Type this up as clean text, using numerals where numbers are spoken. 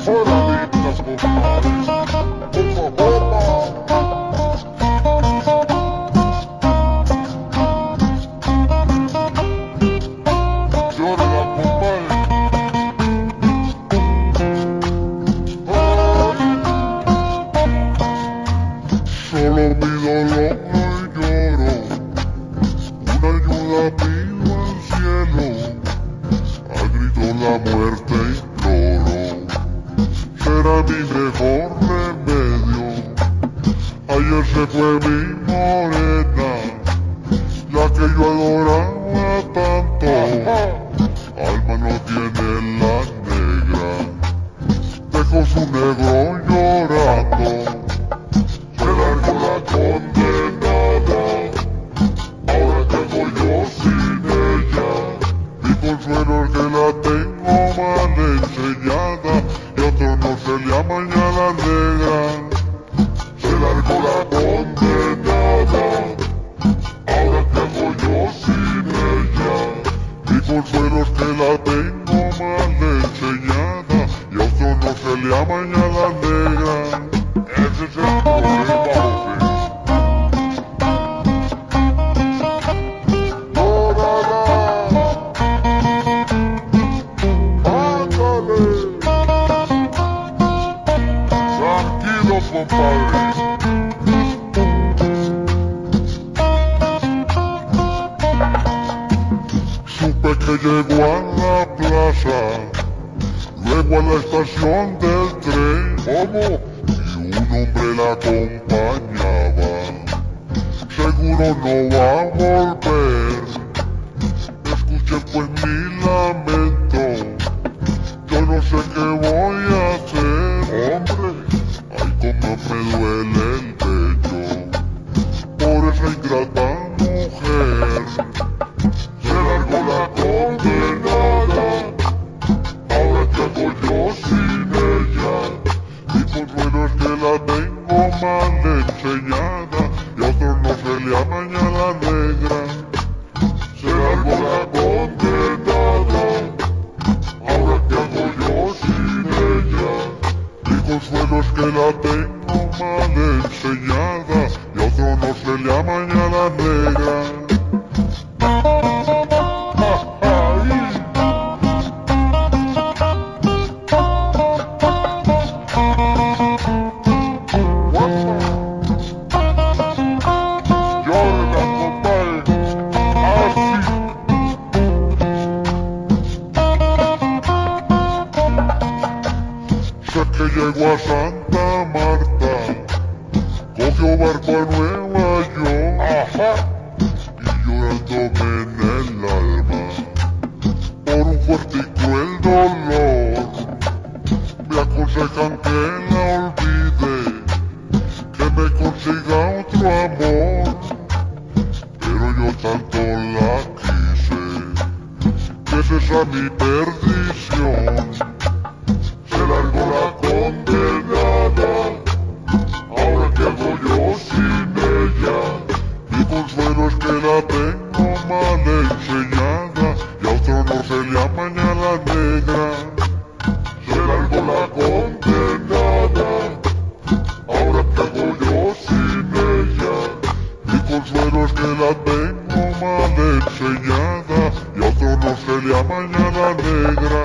Moraditas, compadre. Opa, opa. Llórala, compadre. Solo pido lo que lloro, una ayuda pido al cielo, a grito la muerte imploro, será mi mejor remedio. Ayer se fue mi morena, la que yo adoraba tanto, alma no tiene la negra, dejó su negro llorando. Se largó la condenada, ahora tengo yo sin ella. Mi consuelo es que la tengo mal enseñada y a otro no se le amaña la negra. Se largó la condenada, ahora tengo yo sin ella. Mi consuelo es que la tengo mal enseñada y a otro no se le amaña la negra. Ese es el problema, hombre. ¡Órala! ¡Ándale! Tranquilo, compadre. Supe que llegó a la plaza, luego a la estación del tren. ¿Cómo? Un hombre la acompañaba, seguro no va a volver. Escuché pues mi lamento, yo no sé qué voy a hacer. Hombre, ay cómo me duele el pecho por esa ingrata mujer. Se largó la condenada, ahora qué hago yo sin ella. Mi consuelo es que la tengo mal enseñada y a otros no se le amaña la negra. Se largó la condenada, ahora qué hago yo sin ella. Mi consuelo es que la tengo mal enseñada y a otros no se le amaña la negra. Sé que llegó a Santa Marta, cogió barco a Nueva York, y llorándome en el alma por un fuerte y cruel dolor, me aconsejan que la olvide, que me consiga otro amor, pero yo tanto la quise, que es esa mi perdición. Se largó la condenada, ahora qué hago yo sin ella. Mi consuelo es que la tengo mal enseñada y a otro no se le amaña la negra. Se largó la condenada, ahora qué hago yo sin ella. Mi consuelo es que la tengo mal enseñada y a otro no se le amaña la negra.